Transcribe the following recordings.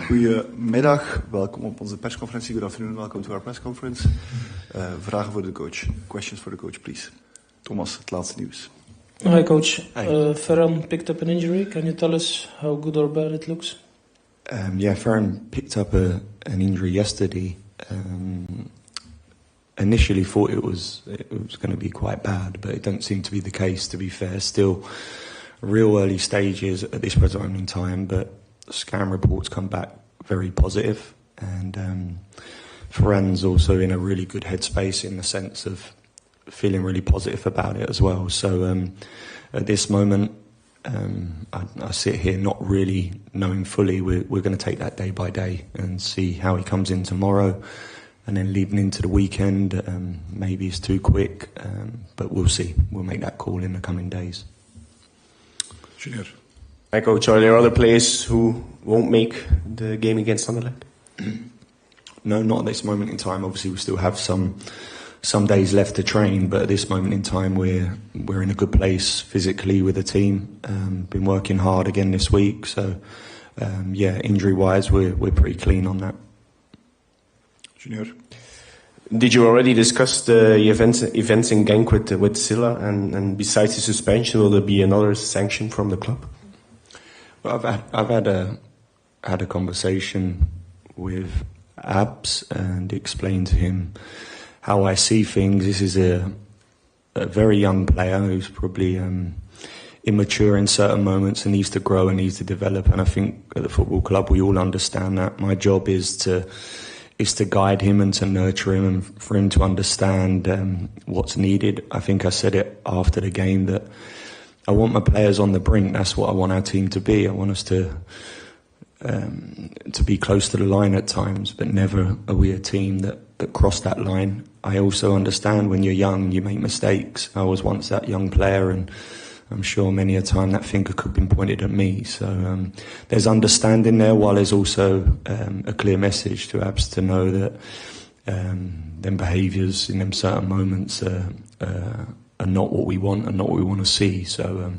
Goedemiddag, welkom op onze persconferentie. Good afternoon, welcome to our press conference. Vragen voor de coach. Questions for the coach, please. Thomas, het laatste nieuws. Hi coach. Hi. Ferran picked up an injury. Can you tell us how good or bad it looks? Ferran picked up an injury yesterday. Initially thought it was going to be quite bad, but it don't seem to be the case, to be fair. Still real early stages at this present moment in time, but scan reports come back very positive, and Ferran's also in a really good headspace in the sense of feeling really positive about it as well. So at this moment, I sit here not really knowing fully. We're going to take that day by day and see how he comes in tomorrow, and then leading into the weekend. Maybe it's too quick, but we'll see. We'll make that call in the coming days. Junior. Hi coach, are there other players who won't make the game against Anderlecht? No, not at this moment in time. Obviously we still have some days left to train, but at this moment in time we're in a good place physically with the team. Been working hard again this week, so injury wise we're pretty clean on that. Junior. Did you already discuss the events in Genk with Silla, and besides the suspension, will there be another sanction from the club? Well, I've had a conversation with Abs and explained to him how I see things. This is a very young player who's probably immature in certain moments and needs to grow and needs to develop. And I think at the football club we all understand that. My job is to guide him and to nurture him and for him to understand what's needed. I think I said it after the game that I want my players on the brink. That's what I want our team to be. I want us to be close to the line at times, but never are we a team that cross that line. I also understand when you're young, you make mistakes. I was once that young player, and I'm sure many a time that finger could have been pointed at me. So there's understanding there, while there's also a clear message to Abs to know that them behaviours in them certain moments are not what we want and not what we want to see. So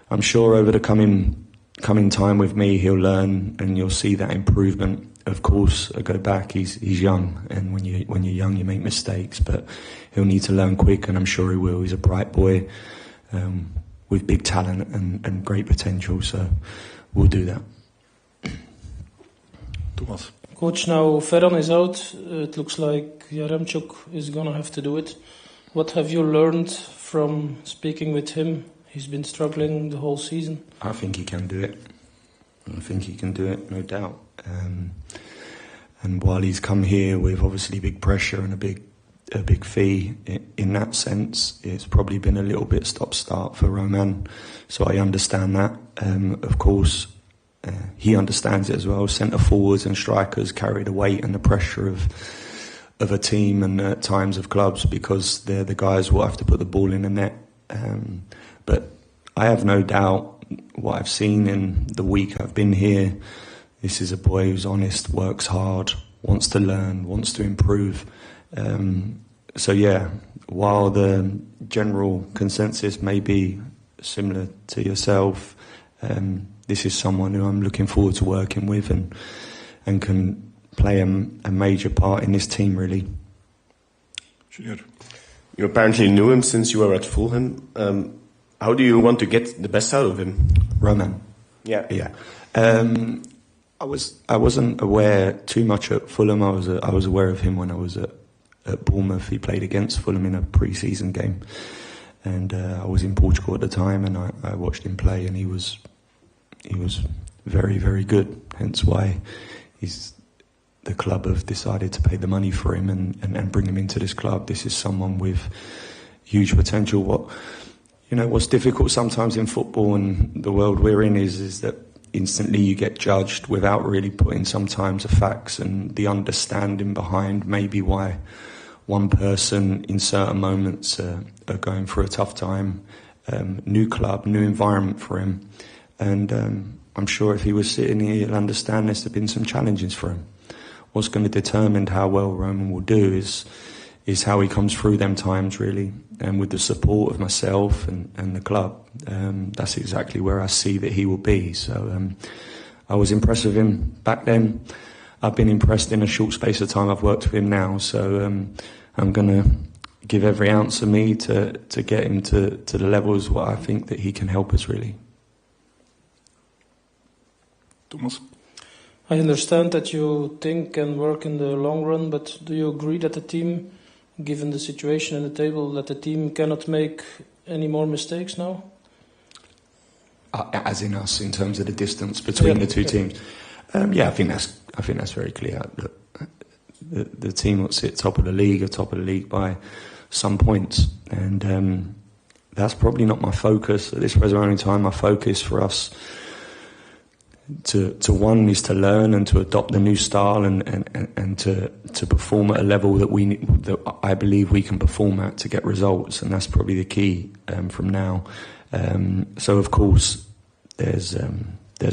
I'm sure over the coming time with me, he'll learn and you'll see that improvement. Of course, I go back, he's young, and when you're young you make mistakes, but he'll need to learn quick, and I'm sure he will. He's a bright boy with big talent and great potential, so we'll do that. Thomas. Coach, now Ferran is out. It looks like Yaremchuk is going to have to do it. What have you learned from speaking with him? He's been struggling the whole season. I think he can do it. I think he can do it, no doubt. And while he's come here with obviously big pressure and a big fee, in that sense, it's probably been a little bit stop-start for Roman. So I understand that. Of course, he understands it as well. Centre forwards and strikers carry the weight and the pressure of a team and at times of clubs, because they're the guys who have to put the ball in the net. But I have no doubt what I've seen in the week I've been here. This is a boy who's honest, works hard, wants to learn, wants to improve. While the general consensus may be similar to yourself, this is someone who I'm looking forward to working with and can play a major part in this team, really. Junior. You apparently knew him since you were at Fulham. How do you want to get the best out of him? Roman. Yeah. I wasn't aware too much at Fulham. I was aware of him when I was at Bournemouth. He played against Fulham in a pre-season game, and I was in Portugal at the time, and I watched him play, and he was very, very good. Hence why the club have decided to pay the money for him and bring him into this club. This is someone with huge potential. What's difficult sometimes in football and the world we're in is that instantly you get judged without really putting sometimes the facts and the understanding behind maybe why one person in certain moments are going through a tough time. New club, new environment for him, and I'm sure if he was sitting here he'll understand there's been some challenges for him. What's going to determine how well Roman will do is how he comes through them times, really, and with the support of myself and the club, that's exactly where I see that he will be. So I was impressed with him back then. I've been impressed in a short space of time I've worked with him now, so I'm going to give every ounce of me to get him to the levels what I think that he can help us really. Thomas? I understand that you think and work in the long run, but do you agree that the team, given the situation in the table, that the team cannot make any more mistakes now? As in us, in terms of the distance between the two teams. I think that's very clear. The team that sit top of the league are top of the league by some points, and that's probably not my focus at this present moment in time. My focus for us to one is to learn and to adopt the new style and to perform at a level that I believe we can perform at to get results, and that's probably the key from now. So of course there's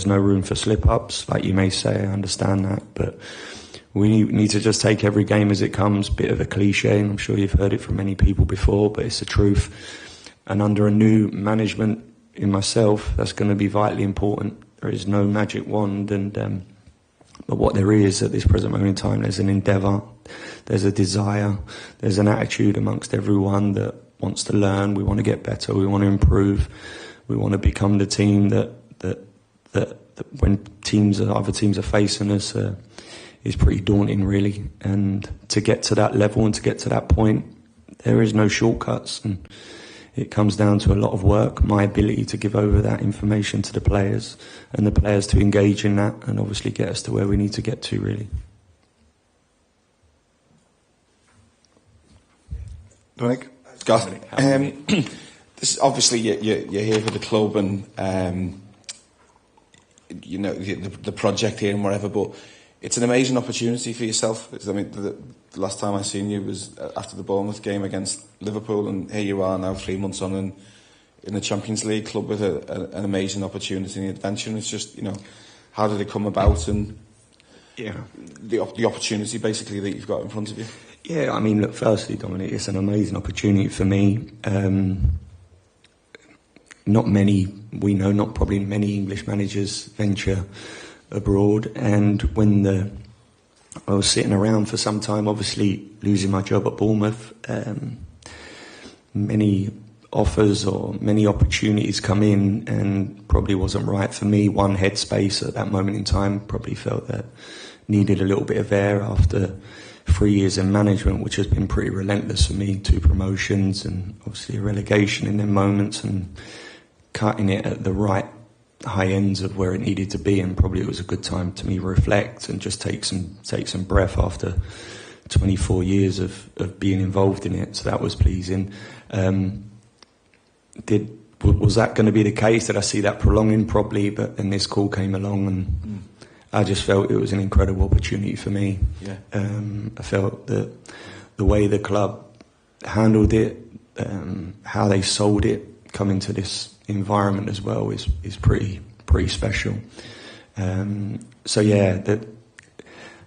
no room for slip-ups, like you may say. I understand that, but we need to just take every game as it comes. Bit of a cliche, and I'm sure you've heard it from many people before, but it's the truth. And under a new management in myself, that's going to be vitally important. There is no magic wand, but what there is at this present moment in time, there's an endeavour, there's a desire, there's an attitude amongst everyone that wants to learn. We want to get better, we want to improve, we want to become the team that when other teams are facing us is pretty daunting really. And to get to that level and to get to that point, there is no shortcuts, and it comes down to a lot of work, my ability to give over that information to the players and the players to engage in that and obviously get us to where we need to get to, really. Dominic? Scott, this obviously you're here for the club and you know the project here and whatever, but it's an amazing opportunity for yourself. I mean, the last time I seen you was after the Bournemouth game against Liverpool, and here you are now 3 months on in the Champions League club with an amazing opportunity and adventure. And it's just, you know, how did it come about, and the opportunity basically that you've got in front of you? Yeah, I mean, look, firstly, Dominic, it's an amazing opportunity for me. Not many English managers venture abroad, and when I was sitting around for some time, obviously losing my job at Bournemouth, many offers or many opportunities come in, and probably wasn't right for me. One headspace at that moment in time, probably felt that needed a little bit of air after 3 years in management, which has been pretty relentless for me. 2 promotions and obviously a relegation in them moments, and cutting it at the right high ends of where it needed to be. And probably it was a good time to me reflect and just take some breath after 24 years of being involved in it. So that was pleasing. Was that going to be the case? Did I see that prolonging? Probably, but then this call came along, and I just felt it was an incredible opportunity for me. Yeah. I felt that the way the club handled it, how they sold it, coming to this environment as well is pretty special. So yeah,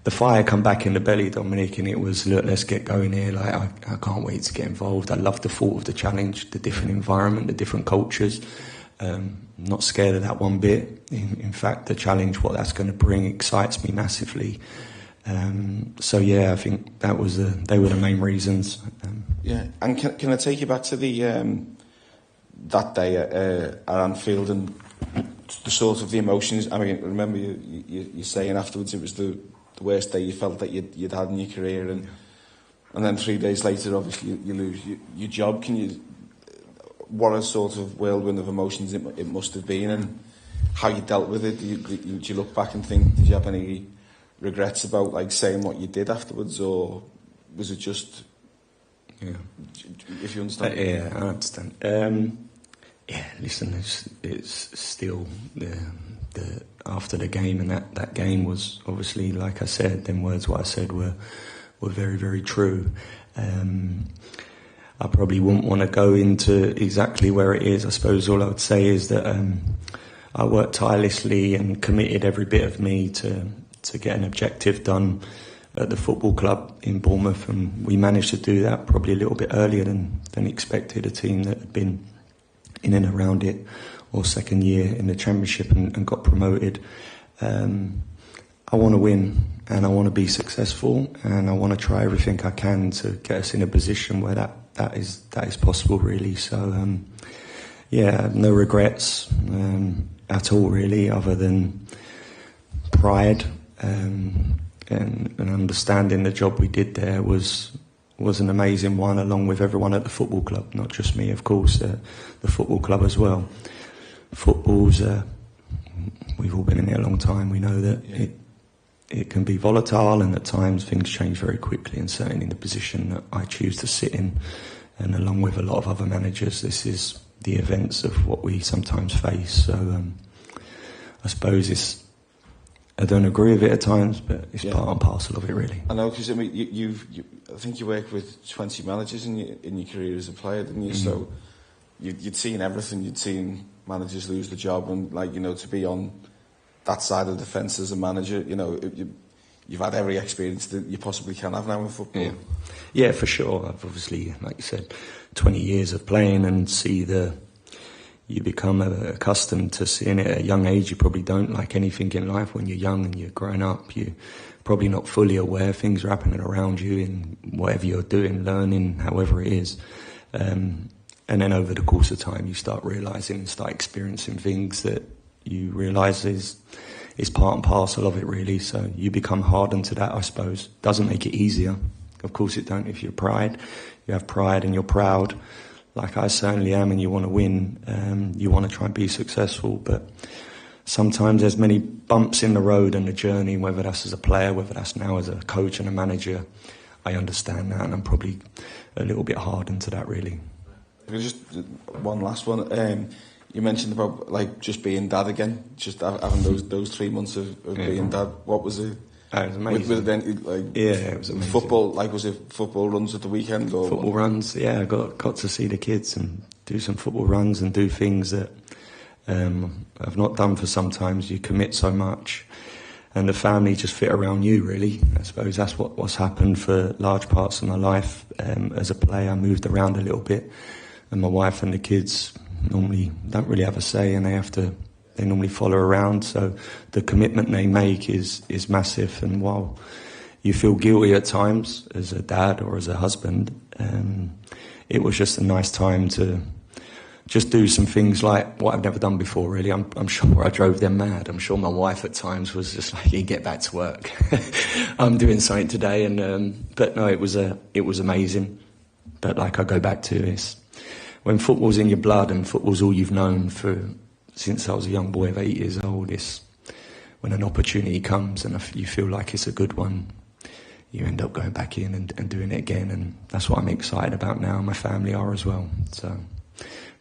the fire come back in the belly, Dominic, and it was, look, let's get going here. Like I can't wait to get involved. I love the thought of the challenge, the different environment, the different cultures. Not scared of that one bit. In fact, the challenge, what that's going to bring, excites me massively. So yeah, I think they were the main reasons. Yeah, and can I take you back to the that day at Anfield and the sort of the emotions? I mean, remember you saying afterwards it was the worst day you felt that you'd had in your career, and then 3 days later, obviously you lose your job. What a sort of whirlwind of emotions it must have been, and how you dealt with it. Do you look back and think, did you have any regrets about like saying what you did afterwards, or was it just? Yeah. If you understand. Yeah, I understand. Yeah, listen, it's still the after the game, and that game was obviously, like I said, them words what I said were very, very true. I probably wouldn't want to go into exactly where it is. I suppose all I would say is that I worked tirelessly and committed every bit of me to get an objective done at the football club in Bournemouth, and we managed to do that probably a little bit earlier than expected. A team that had been in and around it, or second year in the Championship and got promoted. I want to win and I want to be successful and I want to try everything I can to get us in a position where that is possible, really. So, no regrets at all, really, other than pride and understanding the job we did there was an amazing one, along with everyone at the football club, not just me, of course, the football club as well. Football's, we've all been in there a long time, we know that it can be volatile and at times things change very quickly, and certainly in the position that I choose to sit in, and along with a lot of other managers, this is the events of what we sometimes face. So I suppose I don't agree with it at times, but it's part and parcel of it, really. I know, because I mean, I think you worked with 20 managers in your career as a player, didn't you? Mm-hmm. So you'd seen everything. You'd seen managers lose the job, and to be on that side of the fence as a manager, you've had every experience that you possibly can have now in football. Yeah, for sure. I've obviously, like you said, 20 years of playing, and you become accustomed to seeing it at a young age. You probably don't like anything in life when you're young and you're growing up. You're probably not fully aware things are happening around you in whatever you're doing, learning, however it is. And then over the course of time, you start realising and start experiencing things that you realise is part and parcel of it, really. So you become hardened to that, I suppose. Doesn't make it easier. Of course it don't. If you have pride and you're proud, like I certainly am, and you want to win, you want to try and be successful, but sometimes there's many bumps in the road and the journey, whether that's as a player, whether that's now as a coach and a manager. I understand that, and I'm probably a little bit hardened to that, really. Just one last one. You mentioned about just being dad again, just having those 3 months of being dad. What was it? Oh, it was amazing. It was amazing. Football, was it football runs at the weekend? Or football runs, I got to see the kids and do some football runs and do things that I've not done for some time. You commit so much, and the family just fit around you, really. I suppose that's what's happened for large parts of my life. As a player, I moved around a little bit, and my wife and the kids normally don't really have a say, and they normally follow around. So the commitment they make is massive, and while you feel guilty at times as a dad or as a husband, it was just a nice time to just do some things like what I've never done before, really. I'm sure I drove them mad. I'm sure my wife at times was just like, you get back to work. I'm doing something today. But no, it was amazing. But I go back to this. When football's in your blood and football's all you've known since I was a young boy of 8 years old, when an opportunity comes and you feel like it's a good one, you end up going back in and doing it again. And that's what I'm excited about now. My family are as well. So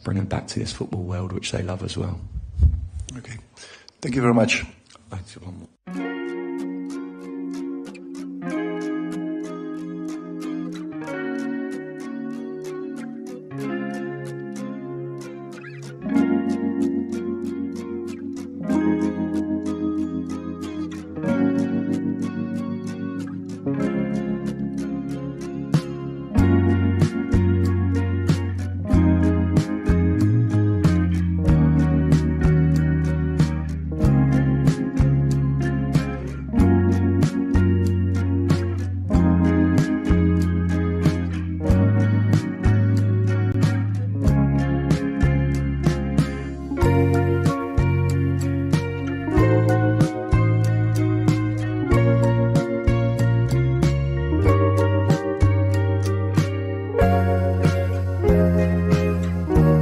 bring them back to this football world, which they love as well. Okay. Thank you very much. Actually, one more.